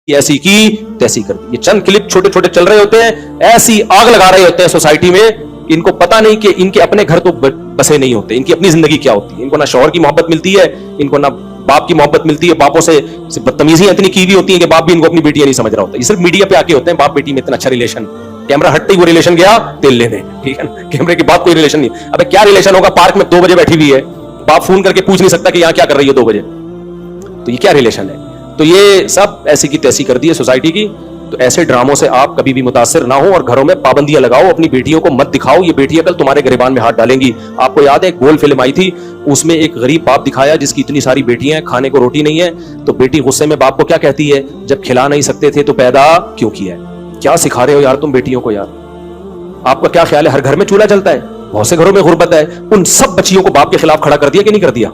ऐसी की तैसी कर दी। ये चंद क्लिप छोटे छोटे चल रहे होते हैं, ऐसी आग लगा रहे होते हैं सोसाइटी में कि इनको पता नहीं कि इनके अपने घर तो बसे नहीं होते, इनकी अपनी जिंदगी क्या होती है। इनको ना शौहर की मोहब्बत मिलती है, इनको ना बाप की मोहब्बत मिलती है, बापों से बदतमीजियां इतनी की हुई होती है कि बाप भी इनको अपनी बेटियां नहीं समझ रहा होता। ये सिर्फ मीडिया पे आके होते हैं, बाप बेटी में इतना अच्छा रिलेशन, कैमरा हटते ही वो रिलेशन गया तेल लेने, ठीक है ना, कैमरे के बाद कोई रिलेशन नहीं। अबे क्या रिलेशन होगा, पार्क में 2 बजे बैठी हुई है, बाप फोन करके पूछ नहीं सकता कि यहां क्या कर रही है 2 बजे, तो ये क्या रिलेशन है। तो ये सब ऐसी की तैसी कर दी है सोसाइटी की। तो ऐसे ड्रामों से आप कभी भी मुतासिर ना हो और घरों में पाबंदियां लगाओ, अपनी बेटियों को मत दिखाओ, ये बेटियां कल तुम्हारे गिरबान में हाथ डालेंगी। आपको याद है एक गोल फिल्म आई थी, उसमें एक गरीब बाप दिखाया जिसकी इतनी सारी बेटियां हैं, खाने को रोटी नहीं है, तो बेटी गुस्से में बाप को क्या कहती है, जब खिला नहीं सकते थे तो पैदा क्यों किया है। क्या सिखा रहे हो यार तुम बेटियों को यार। आपका क्या ख्याल है, हर घर में चूल्हा जलता है, बहुत से घरों में गुर्बत है, उन सब बच्चियों को बाप के खिलाफ खड़ा कर दिया कि नहीं कर दिया।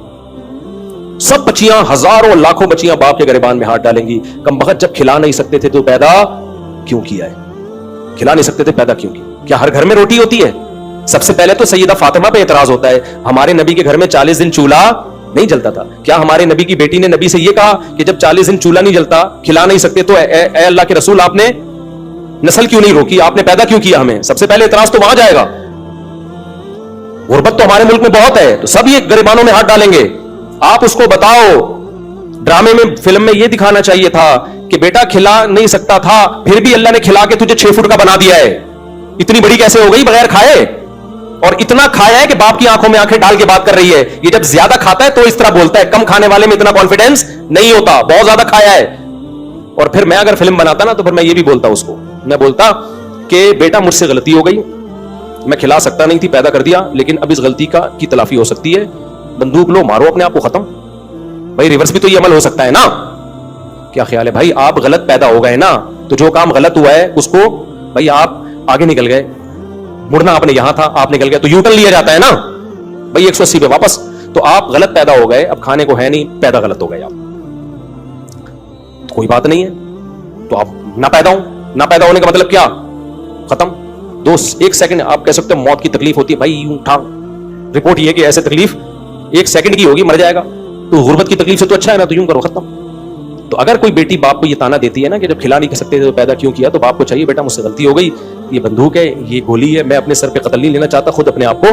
सब बच्चियां, हजारों लाखों बच्चियां बाप के गिरबान में हाथ डालेंगी। कमबख्त जब खिला नहीं सकते थे तो पैदा क्यों किया है, खिला नहीं सकते थे पैदा क्यों किया। क्या हर घर में रोटी होती है। सबसे पहले तो सैयदा फातिमा पे एतराज होता है, हमारे नबी के घर में 40 दिन चूल्हा नहीं जलता था। क्या हमारे नबी की बेटी ने नबी से यह कहा कि जब 40 दिन चूल्हा नहीं जलता, खिला नहीं सकते, तो ए अल्लाह के रसूल आपने नस्ल क्यों नहीं रोकी, आपने पैदा क्यों किया हमें। सबसे पहले एतराज तो वहां जाएगा। गुर्बत तो हमारे मुल्क में बहुत है, तो सब ये गरिबानों में हाथ डालेंगे। आप उसको बताओ, ड्रामे में, फिल्म में ये दिखाना चाहिए था कि बेटा खिला नहीं सकता था, फिर भी अल्लाह ने खिला के तुझे 6 फुट का बना दिया है। इतनी बड़ी कैसे हो गई बगैर खाए, और इतना खाया है कि बाप की आंखों में आंखें डाल के बात कर रही है। ये जब ज्यादा खाता है तो इस तरह बोलता है, कम खाने वाले में इतना कॉन्फिडेंस नहीं होता, बहुत ज्यादा खाया है। और फिर मैं अगर फिल्म बनाता ना तो फिर मैं ये भी बोलता उसको, मैं बोलता कि बेटा मुझसे गलती हो गई, मैं खिला सकता नहीं थी, पैदा कर दिया, लेकिन अब इस गलती की तलाफी हो सकती है, बंदूक लो, मारो अपने आप को, खत्म। भाई रिवर्स भी तो ये अमल हो सकता है ना। क्या ख्याल है भाई, आप गलत पैदा हो गए ना, तो जो काम गलत हुआ है उसको, भाई आप आगे निकल गए, मुड़ना आपने यहां था, आप निकल गए तो यू टर्न लिया जाता है ना भाई, 180 पे वापस। तो आप गलत पैदा हो गए, अब खाने को है नहीं, पैदा गलत हो गए आप, तो कोई बात नहीं है, तो आप ना पैदा हो, ना पैदा होने का मतलब क्या, खत्म। 1 सेकंड आप कह सकते हो मौत की तकलीफ होती है, भाई यूं उठा, रिपोर्ट ये कि ऐसे तकलीफ 1 सेकंड की होगी, मर जाएगा, तो गुर्बत की तकलीफ से तो अच्छा है ना, तो यूं करो, खत्म। तो अगर कोई बेटी बाप को ये ताना देती है ना कि जब खिला नहीं सकते थे तो पैदा क्यों किया, तो बाप को चाहिए, बेटा मुझसे गलती हो गई, ये बंदूक है, ये गोली है, मैं अपने सर पे कत्ल नहीं लेना चाहता, खुद अपने आप को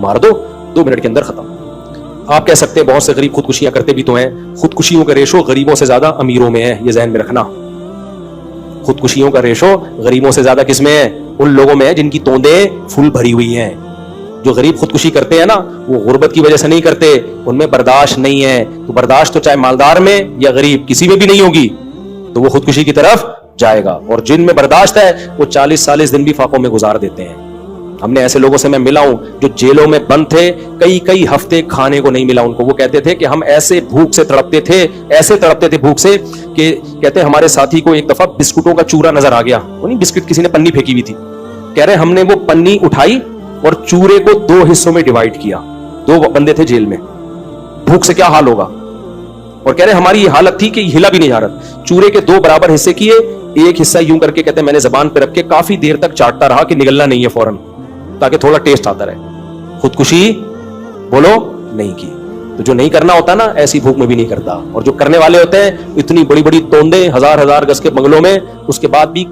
मार दो, 2 मिनट के अंदर खत्म। आप कह सकते हैं बहुत से गरीब खुदकुशियां करते भी तो हैं, खुदकुशियों का रेशो गरीबों से ज्यादा अमीरों में है, ये ज़हन में रखना। खुदकुशियों का रेशो गरीबों से ज्यादा किस में है, उन लोगों में है जिनकी तोंदें फुल भरी हुई हैं। जो गरीब खुदकुशी करते हैं ना, वो गुर्बत की वजह से नहीं करते, उनमें बर्दाश्त नहीं है। तो बर्दाश्त तो चाहे मालदार में या गरीब किसी में भी नहीं होगी, तो वो खुदकुशी की तरफ जाएगा। और जिनमें बर्दाश्त है वो 40-40 दिन भी फाकों में गुजार देते हैं। हमने ऐसे लोगों से मैं मिला हूं जो जेलों में बंद थे, कई हफ्ते खाने को नहीं मिला उनको। वो कहते थे कि हम ऐसे भूख से तड़पते थे, ऐसे तड़पते थे भूख से कि कहते हमारे साथी को एक दफा बिस्कुटों का चूरा नजर आ गया, वो नहीं बिस्कुट किसी ने पन्नी फेंकी हुई थी, कह रहे हमने वो पन्नी उठाई और चूरे को 2 हिस्सों में डिवाइड किया। 2 बंदे थे जेल में, भूख से क्या हाल होगा। और कह रहे हमारी ये हालत थी कि हिला भी नहीं जा रहा। चूरे के 2 बराबर हिस्से किए, एक हिस्सा यूं करके कहते मैंने जबान पे रख के काफी देर तक चाटता रहा कि निगलना नहीं है फौरन, ताकि थोड़ा टेस्ट आता रहे। खुदकुशी बोलो नहीं की। तो जो नहीं करना होता ना, ऐसी भूख में भी नहीं करता। और जो करने वाले होते हैं इतनी बड़ी बड़ी तोंदे, हजार गज के बंगलों में, उसके बाद भी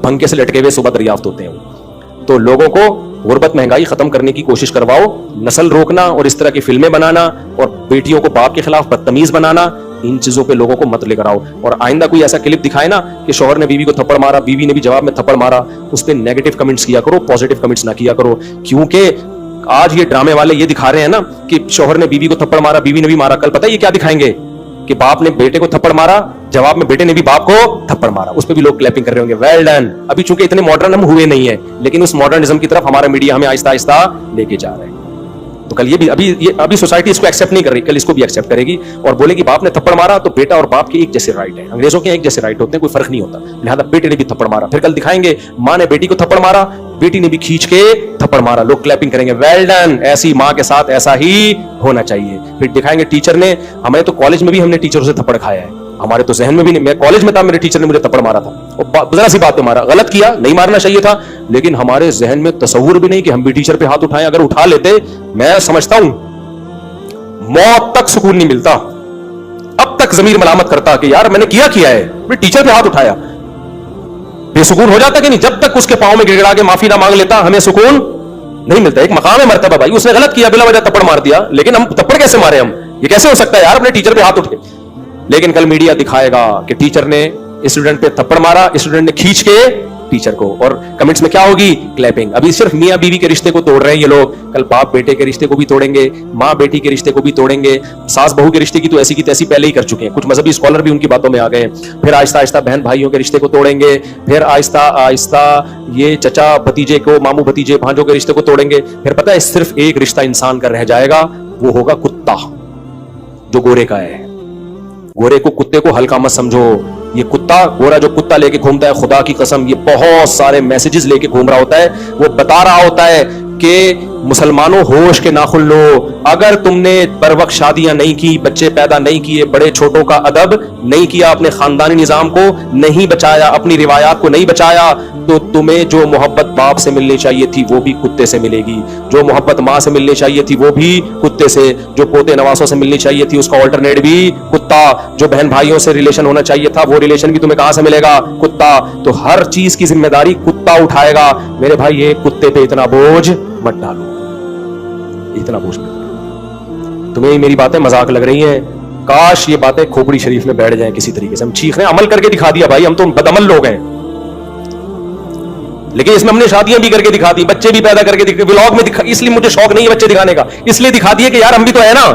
पंखे से लटके हुए सुबह दरियाफ्त होते हैं। तो लोगों को गुर्बत महंगाई खत्म करने की कोशिश करवाओ, नस्ल रोकना और इस तरह की फिल्में बनाना और बेटियों को बाप के खिलाफ बदतमीज बनाना, इन चीजों पे लोगों को मत लेकर आओ। और आइंदा कोई ऐसा क्लिप दिखाए ना कि शौहर ने बीवी को थप्पड़ मारा, बीवी ने भी जवाब में थप्पड़ मारा, उस पर नेगेटिव कमेंट्स किया करो, पॉजिटिव कमेंट्स ना किया करो। क्योंकि आज ये ड्रामे वाले ये दिखा रहे हैं ना कि शौहर ने बीवी को थप्पड़ मारा, बीवी ने भी मारा, कल पता है ये क्या दिखाएंगे कि बाप ने बेटे को थप्पड़ मारा, जवाब में बेटे ने भी बाप को थप्पड़ मारा, उस पे भी लोग क्लैपिंग कर रहे होंगे, वेल डन। अभी चूंकि इतने मॉडर्न हम हुए नहीं है, लेकिन उस मॉडर्निज्म की तरफ हमारा मीडिया हमें आहिस्ता आहिस्ता लेके जा रहा है। तो कल ये भी अभी सोसाइटी इसको एक्सेप्ट नहीं कर रही, कल इसको भी एक्सेप्ट करेगी और बोलेगी बाप ने थप्पड़ मारा तो बेटा और बाप के एक जैसे राइट है, अंग्रेजों के एक जैसे राइट होते हैं, कोई फर्क नहीं होता, लिहाजा बेटे ने भी थप्पड़ मारा। फिर कल दिखाएंगे मां ने बेटी को थप्पड़ मारा, बेटी ने भी खींच के थप्पड़ मारा, लोग क्लैपिंग करेंगे, वेल डन, ऐसी मां के साथ ऐसा ही होना चाहिए। फिर दिखाएंगे टीचर ने, हमें तो कॉलेज में भी हमने टीचरों से थप्पड़ खाया है, हमारे तो जहन में भी नहीं, मैं कॉलेज में था मेरे टीचर ने मुझे थप्पड़ मारा था, और जरा सी बात पे मारा, गलत किया, नहीं मारना चाहिए था, लेकिन हमारे जहन में तसव्वुर भी नहीं कि हम भी टीचर पे हाथ उठाएं। अगर उठा लेते, मैं समझता हूं मौत तक सुकून नहीं मिलता। اب تک ضمیر ملامت کرتا کہ یار میں نے کیا ہے, میں ٹیچر پہ ہاتھ اٹھایا. بے سکون ہو جاتا کہ نہیں؟ جب تک اس کے پاؤں میں گڑگڑا کے معافی نہ مانگ لیتا ہمیں سکون نہیں ملتا. ایک مقام ہے مرتبہ بھائی, اس نے غلط کیا, بلا وجہ تپڑ مار دیا, لیکن ہم تپڑ کیسے مارے؟ ہم یہ کیسے ہو سکتا ہے یار اپنے ٹیچر پہ ہاتھ اٹھے؟ لیکن کل میڈیا دکھائے گا کہ ٹیچر نے اسٹوڈنٹ پہ تھپڑ مارا, اسٹوڈنٹ نے کھینچ کے ٹیچر کو, اور کمنٹس میں کیا ہوگی؟ کلیپنگ. ابھی صرف میاں بیوی کے رشتے کو توڑ رہے ہیں یہ لوگ, کل باپ بیٹے کے رشتے کو بھی توڑیں گے, ماں بیٹی کے رشتے کو بھی توڑیں گے, ساس بہو کے رشتے کی تو ایسی کی تیسی پہلے ہی کر چکے ہیں, کچھ مذہبی اسکالر بھی ان کی باتوں میں آ گئے. پھر آہستہ آہستہ بہن بھائیوں کے رشتے کو توڑیں گے, پھر آہستہ آہستہ یہ چچا بھتیجے کو, ماموں بھتیجے بھانجوں کے رشتے کو توڑیں گے. پھر پتہ ہے صرف ایک رشتہ انسان کا رہ جائے گا, وہ ہوگا کتا, جو گورے کا ہے. گورے کو, کتے کو ہلکا مت سمجھو. یہ کتا, گورا جو کتا لے کے گھومتا ہے, خدا کی قسم یہ بہت سارے میسیجز لے کے گھوم رہا ہوتا ہے. وہ بتا رہا ہوتا ہے کہ مسلمانوں ہوش کے ناخن لو, اگر تم نے بر وقت شادیاں نہیں کی, بچے پیدا نہیں کیے, بڑے چھوٹوں کا ادب نہیں کیا, اپنے خاندانی نظام کو نہیں بچایا, اپنی روایات کو نہیں بچایا, تو تمہیں جو محبت باپ سے ملنی چاہیے تھی وہ بھی کتے سے ملے گی, جو محبت ماں سے ملنی چاہیے تھی وہ بھی کتے سے, جو پوتے نواسوں سے ملنی چاہیے تھی اس کا آلٹرنیٹ بھی کتا, جو بہن بھائیوں سے ریلیشن ہونا چاہیے تھا وہ ریلیشن بھی تمہیں کہاں سے ملے گا؟ کتا. تو ہر چیز کی ذمہ داری کتا اٹھائے گا. میرے بھائی یہ کتے پہ اتنا بوجھ مت ڈالو, اتنا بوجھ مت ڈالو. تمہیں میری باتیں مذاق لگ رہی ہیں, کاش یہ باتیں کھوپڑی شریف میں بیٹھ جائیں کسی طریقے سے. ہم چیخ رہے ہیں, عمل کر کے دکھا دیا بھائی, ہم تو بدعمل لوگ ہیں, لیکن اس میں ہم نے شادیاں بھی کر کے دکھا دی, بچے بھی پیدا کر کے دکھا, ولاگ میں دکھا. اس لیے مجھے شوق نہیں ہے بچے دکھانے کا, اس لیے دکھا دیے کہ یار ہم بھی تو ہے نا.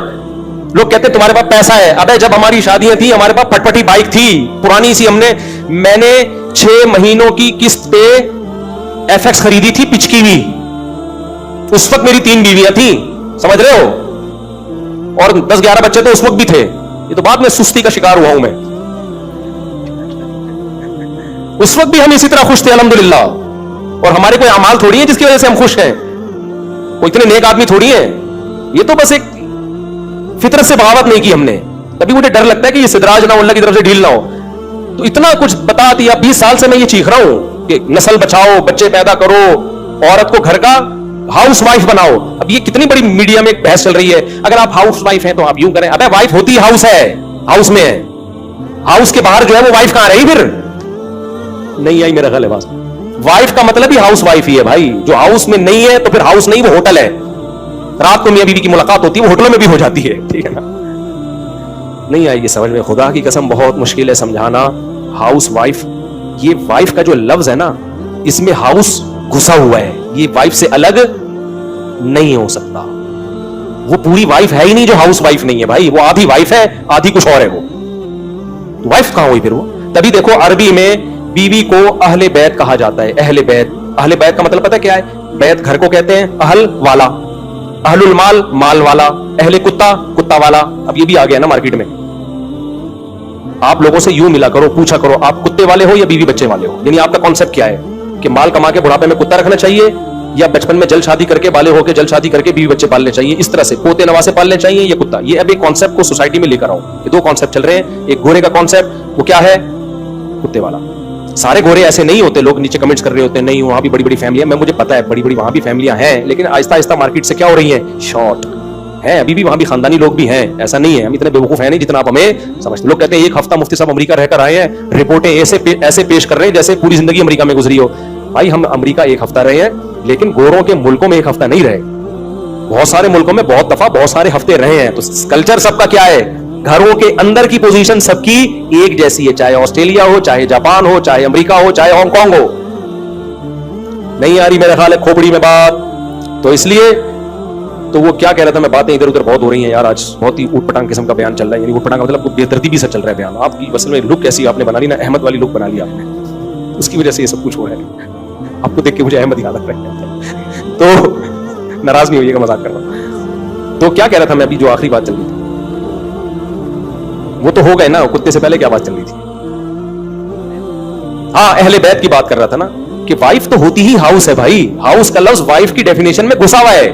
لوگ کہتے ہیں تمہارے پاس پیسہ ہے. ابے جب ہماری شادیاں تھیں ہمارے پاس پٹپٹی بائک تھی پرانی سی, میں نے 6 مہینوں کی قسط پہ ایف ایکس خریدی تھی پچکی ہوئی. اس وقت میری 3 بیویاں تھیں, سمجھ رہے ہو, اور 10-11 بچے تو اس وقت بھی تھے. یہ تو بعد میں سستی کا شکار ہوا ہوں میں. اس وقت بھی ہم اسی طرح خوش تھے الحمدللہ, اور ہمارے کوئی اعمال تھوڑی ہیں جس کی وجہ سے ہم خوش ہیں, کوئی اتنے نیک آدمی تھوڑی ہیں. یہ تو بس ایک فطرت سے بغاوت نہیں کی ہم نے. تبھی مجھے ڈر لگتا ہے کہ یہ سدراج نہ ہو, اللہ کی طرف سے ڈھیل نہ ہو. تو اتنا کچھ بتا دیا. 20 سال سے میں یہ چیخ رہا ہوں کہ نسل بچاؤ, بچے پیدا کرو, عورت کو گھر کا ہاؤس وائف بناؤ. اب یہ کتنی بڑی میڈیا میں ایک بحث چل رہی ہے, اگر آپ ہاؤس وائف ہیں تو آپ یوں کریں. ابے وائف ہوتی ہاؤس ہے, ہاؤس میں ہے, ہاؤس کے باہر جو ہے وہ وائف کہاں رہی؟ پھر نہیں آئی میرا خیال ہے بات. وائف کا مطلب ہی ہاؤس وائف ہی ہے بھائی. جو ہاؤس میں نہیں ہے تو پھر ہاؤس نہیں, وہ ہوٹل ہے. رات کو میاں بیوی کی ملاقات ہوتی ہے, وہ ہوٹلوں میں بھی ہو جاتی ہے, ٹھیک ہے نا. نہیں آئی یہ سمجھ میں, خدا کی قسم بہت مشکل ہے سمجھانا. ہاؤس وائف, یہ وائف کا جو لفظ ہے نا, اس میں ہاؤس گھسا ہوا ہے. یہ وائف سے الگ نہیں ہو سکتا. وہ پوری وائف ہے ہی نہیں جو ہاؤس وائف نہیں ہے بھائی. وہ آدھی وائف ہے, آدھی کچھ اور ہے. وہ وائف کہاں ہوئی پھر؟ وہ تبھی دیکھو عربی میں بیوی کو اہل بیت کہا جاتا ہے. اہل بیت, اہل بیت کا مطلب پتہ کیا ہے؟ بیت گھر کو کہتے ہیں, اہل والا, اہل المال مال والا, اہل کتا کتا والا. اب یہ بھی آ گیا نا مارکیٹ میں. آپ لوگوں سے یوں ملا کرو, پوچھا کرو آپ کتے والے ہو یا بیوی بچے والے ہو. یعنی آپ کا کانسیپٹ کیا ہے کہ مال کما کے بڑھاپے میں کتا رکھنا چاہیے, یا بچپن میں جلد شادی کر کے بالے ہو کے جلد شادی کر کے بیوی بچے پالنے چاہیے, اس طرح سے پوتے نواسے پالنے چاہیے, یا کتا. یہ اب ایک کانسیپٹ کو سوسائٹی میں لے کر آؤ. یہ 2 کانسیپٹ چل رہے ہیں. ایک گورے کا کانسیپٹ, وہ کیا ہے؟ کتے والا. سارے گورے ایسے نہیں ہوتے. لوگ نیچے کمنٹس کر رہے ہوتے ہیں نہیں وہاں بھی بڑی بڑی فیملیاں, مجھے پتا ہے بڑی بڑی وہاں بھی فیملیاں ہیں, لیکن آہستہ آہستہ مارکیٹ سے کیا ہو رہی ہیں؟ شارٹ ہے. ابھی بھی وہاں بھی خاندانی لوگ بھی ہیں, ایسا نہیں ہے. ہم اتنے بیوقوف ہیں نہیں جتنا آپ ہمیں سمجھتے. لوگ کہتے ہیں 1 ہفتہ مفتی صاحب امریکہ رہ کر آئے ہیں, رپورٹیں ایسے پیش کر رہے ہیں جیسے پوری زندگی امریکہ میں گزری ہو. بھائی ہم امریکہ 1 ہفتہ رہے ہیں, لیکن گوروں کے ملکوں میں 1 ہفتہ نہیں رہے. بہت سارے ملکوں میں بہت دفعہ بہت سارے ہفتے رہے ہیں. تو کلچر سب کا کیا ہے؟ گھروں کے اندر کی پوزیشن سب کی ایک جیسی ہے, چاہے آسٹریلیا ہو, چاہے جاپان ہو, چاہے امریکہ ہو, چاہے ہانگ کانگ ہو. نہیں آ رہی میرے خیال ہے کھوپڑی میں بات. تو اس لیے تو وہ کیا کہہ رہا تھا میں, باتیں ادھر ادھر بہت ہو رہی ہیں یار. آج بہت ہی اوٹ پٹانگ قسم کا بیان چل رہا ہے. یعنی اوٹ پٹانگ کا مطلب بے ترتیبی سے چل رہا ہے بیان. آپ کی اصل میں لک کیسی آپ نے بنا لی نا, احمد والی لک بنا لی آپ نے, اس کی وجہ سے یہ سب کچھ ہو رہا ہے. آپ کو دیکھ کے مجھے احمد یاد آ رہا ہے, تو ناراض نہیں ہوئیے گا, مذاق کر رہا ہوں. تو کیا کہہ رہا تھا میں ابھی, جو آخری بات چل رہی تھی وہ تو ہو گئے نا. کتے سے پہلے کیا بات چل رہی تھی؟ ہاں اہل بیت کی بات کر رہا تھا نا, کہ وائف تو ہوتی ہی ہاؤس ہے بھائی. ہاؤس کا لفظ وائف کی ڈیفینیشن میں گھسا ہوا ہے.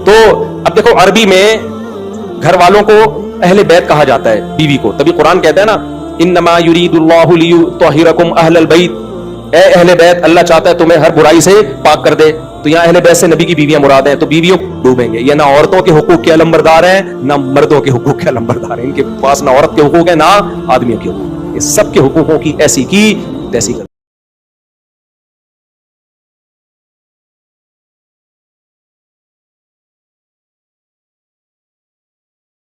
تو اب دیکھو عربی میں گھر والوں کو اہل بیت کہا جاتا ہے, بیوی کو. تبھی قرآن کہتا ہے نا انما یرید اللہ لیطہرکم اہل البیت, اے اہل بیت اللہ چاہتا ہے تمہیں ہر برائی سے پاک کر دے. تو یہاں اہل بیت سے نبی کی بیویاں مراد ہیں, تو بیویوں ڈوبیں گے. یہ نہ عورتوں کے حقوق کے علمبردار ہیں نہ مردوں کے حقوق کے علمبردار ہیں. ان کے پاس نہ عورت کے حقوق ہیں نہ آدمیوں کے حقوق. یہ سب کے حقوقوں کی ایسی کی تیسی کر